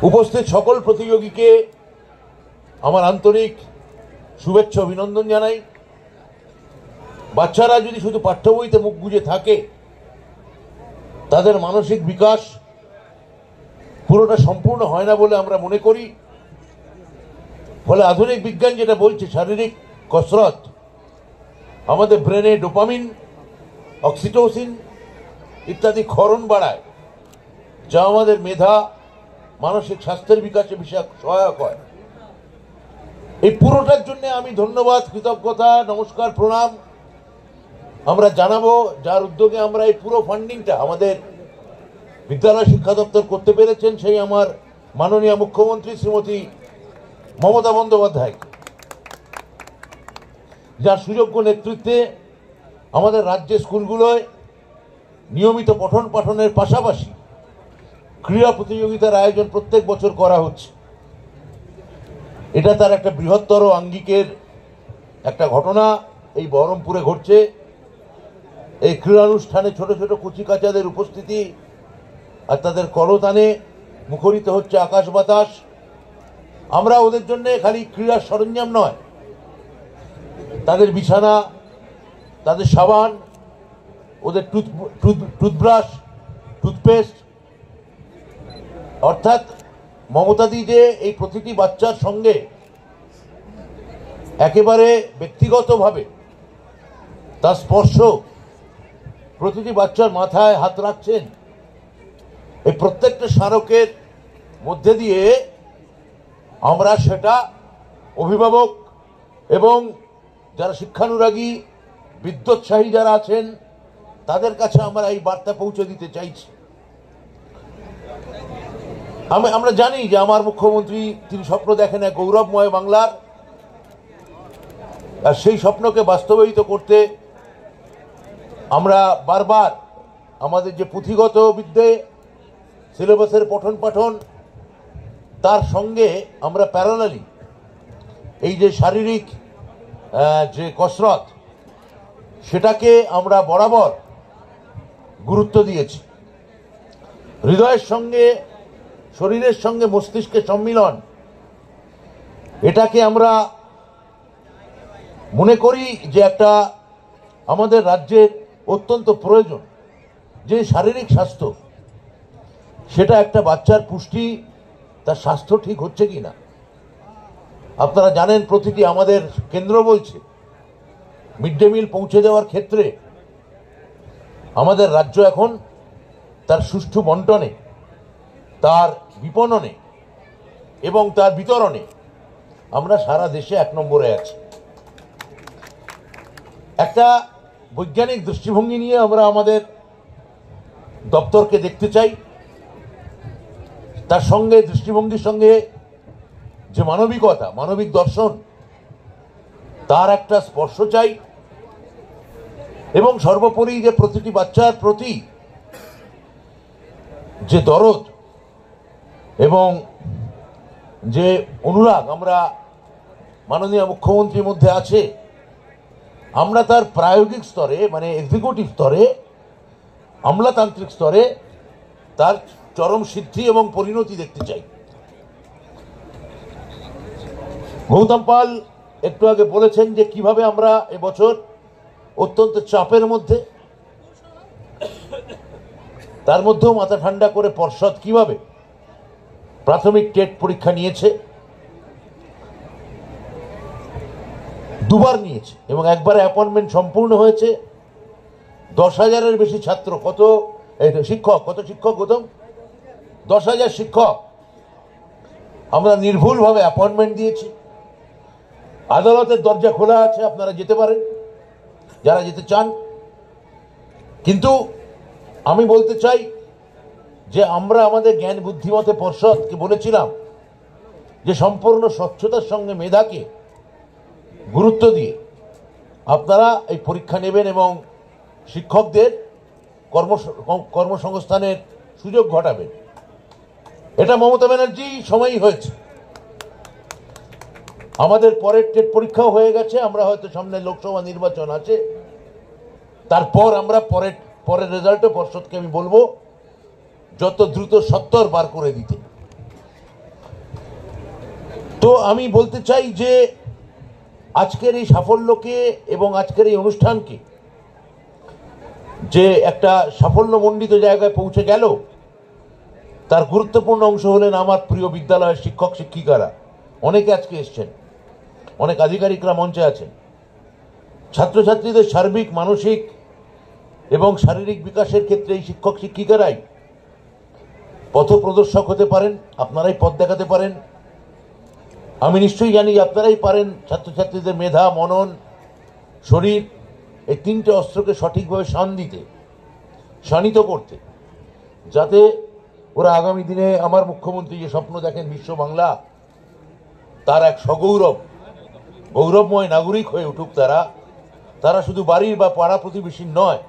উপস্থিত সকল প্রতিযোগীকে আমার আন্তরিক শুভেচ্ছা অভিনন্দন জানাই। বাচ্চারা যদি শুধু পাঠ্য বইতে মুখ গুজে থাকে, তাদের মানসিক বিকাশ পুরোটা সম্পূর্ণ হয় না বলে আমরা মনে করি। ফলে আধুনিক বিজ্ঞান যেটা বলছে, শারীরিক কসরত আমাদের ব্রেনে ডোপামিন, অক্সিটোসিন ইত্যাদি ক্ষরণ বাড়ায়, যা আমাদের মেধা, মানসিক স্বাস্থ্যের বিকাশে বিশেষ সহায়ক হয়। এই পুরোটার জন্য আমি ধন্যবাদ, কৃতজ্ঞতা, নমস্কার, প্রণাম আমরা জানাবো, যার উদ্যোগে আমরা এই পুরো ফান্ডিংটা আমাদের বিদ্যালয় শিক্ষা দপ্তর করতে পেরেছেন, সেই আমার মাননীয় মুখ্যমন্ত্রী শ্রীমতী মমতা বন্দ্যোপাধ্যায়, যার সুযোগ্য নেতৃত্বে আমাদের রাজ্যের স্কুলগুলোয় নিয়মিত পঠন পাঠনের পাশাপাশি ক্রীড়া প্রতিযোগিতার আয়োজন প্রত্যেক বছর করা হচ্ছে। এটা তার একটা বৃহত্তর আঙ্গিকের একটা ঘটনা এই বহরমপুরে ঘটছে। এই ক্রীড়ানুষ্ঠানে ছোট ছোট কচিকাচাদের উপস্থিতি আর তাদের করতানে মুখরিত হচ্ছে আকাশ বাতাস। আমরা ওদের জন্য খালি ক্রীড়ার সরঞ্জাম নয়, তাদের বিছানা, তাদের সাবান, ওদের টুথব্রাশ, টুথপেস্ট, অর্থাৎ মমতাদি যে এই প্রতিটি বাচ্চার সঙ্গে একেবারে ব্যক্তিগতভাবে তার স্পর্শ, প্রতিটি বাচ্চার মাথায় হাত রাখছেন, এই প্রত্যেকটা স্মারকের মধ্যে দিয়ে আমরা সেটা অভিভাবক এবং যারা শিক্ষানুরাগী, বিদ্যোৎসাহী যারা আছেন, তাদের কাছে আমরা এই বার্তা পৌঁছে দিতে চাইছি। আমরা জানি যে আমার মুখ্যমন্ত্রী, তিনি স্বপ্ন দেখেন এক গৌরবময় বাংলার, আর সেই স্বপ্নকে বাস্তবায়িত করতে আমরা বারবার আমাদের যে পুঁথিগত বিদ্যে, সিলেবাসের পঠন পাঠন, তার সঙ্গে আমরা প্যারালালি এই যে শারীরিক যে কসরত, সেটাকে আমরা বরাবর গুরুত্ব দিয়েছি। হৃদয়ের সঙ্গে, শরীরের সঙ্গে মস্তিষ্কের সম্মিলন, এটাকে আমরা মনে করি যে একটা আমাদের রাজ্যের অত্যন্ত প্রয়োজন। যে শারীরিক স্বাস্থ্য, সেটা একটা বাচ্চার পুষ্টি, তার স্বাস্থ্য ঠিক হচ্ছে কি না। আপনারা জানেন, প্রতিটি আমাদের কেন্দ্র বলছে মিড ডে মিল পৌঁছে দেওয়ার ক্ষেত্রে আমাদের রাজ্য এখন তার সুষ্ঠু বন্টনে, তার বিপণনে এবং তার বিতরণে আমরা সারা দেশে 1 নম্বরে আছি। একটা বৈজ্ঞানিক দৃষ্টিভঙ্গি নিয়ে আমরা আমাদের দপ্তরকে দেখতে চাই, তার সঙ্গে দৃষ্টিভঙ্গির সঙ্গে যে মানবিকতা, মানবিক দর্শন, তার একটা স্পর্শ চাই, এবং সর্বোপরি যে প্রতিটি বাচ্চার প্রতি যে দরদ এবং যে অনুরাগ আমরা মাননীয় মুখ্যমন্ত্রীর মধ্যে আছে, আমরা তার প্রায়োগিক স্তরে, মানে এক্সিকিউটিভ স্তরে, আমলাতান্ত্রিক স্তরে তার চরম সিদ্ধি এবং পরিণতি দেখতে চাই। গৌতম পাল একটু আগে বলেছেন যে কিভাবে আমরা এবছর অত্যন্ত চাপের মধ্যে, তার মধ্যেও মাথা ঠান্ডা করে পর্ষদ কিভাবে প্রাথমিক টেট পরীক্ষা নিয়েছে, 2বার নিয়েছে এবং একবারে অ্যাপয়েন্টমেন্ট সম্পূর্ণ হয়েছে। 10,000-এর বেশি ছাত্র, শিক্ষক, কত শিক্ষক গৌতম? 10,000 শিক্ষক আমরা নির্ভুলভাবে অ্যাপয়েন্টমেন্ট দিয়েছি। আদালতের দরজা খোলা আছে, আপনারা যেতে পারেন যারা যেতে চান। কিন্তু আমি বলতে চাই যে আমরা আমাদের জ্ঞান বুদ্ধিমতে পর্ষদকে বলেছিলাম যে সম্পূর্ণ স্বচ্ছতার সঙ্গে মেধাকে গুরুত্ব দিয়ে আপনারা এই পরীক্ষা নেবেন এবং শিক্ষকদের কর্মসংস্থানের সুযোগ ঘটাবেন। এটা মমতা ব্যানার্জি সময়ই হয়েছে। আমাদের পরের টেট পরীক্ষাও হয়ে গেছে, আমরা হয়তো সামনে লোকসভা নির্বাচন আছে, তারপর আমরা পরের রেজাল্টে পর্ষদকে আমি বলবো যত দ্রুত 70 বার করে দিতে। তো আমি বলতে চাই যে আজকের এই সাফল্যকে এবং আজকের এই অনুষ্ঠানকে যে একটা সাফল্যমণ্ডিত জায়গায় পৌঁছে গেল, তার গুরুত্বপূর্ণ অংশ হলেন আমার প্রিয় বিদ্যালয়ের শিক্ষক শিক্ষিকারা। অনেকে আজকে এসছেন, অনেক আধিকারিকরা মঞ্চে আছেন। ছাত্রছাত্রীদের সার্বিক মানসিক এবং শারীরিক বিকাশের ক্ষেত্রে এই শিক্ষক শিক্ষিকারাই পথপ্রদর্শক হতে পারেন, আপনারাই পথ দেখাতে পারেন। আমি নিশ্চয়ই জানি আপনারাই পারেন ছাত্রছাত্রীদের মেধা, মনন, শরীর, এই তিনটে অস্ত্রকে সঠিকভাবে শানিত করতে, যাতে ওরা আগামী দিনে আমার মুখ্যমন্ত্রী যে স্বপ্ন দেখেন বিশ্ব বাংলা, তার এক গৌরবময় নাগরিক হয়ে উঠুক। তারা শুধু বাড়ির বা পাড়া প্রতিবেশীর নয়,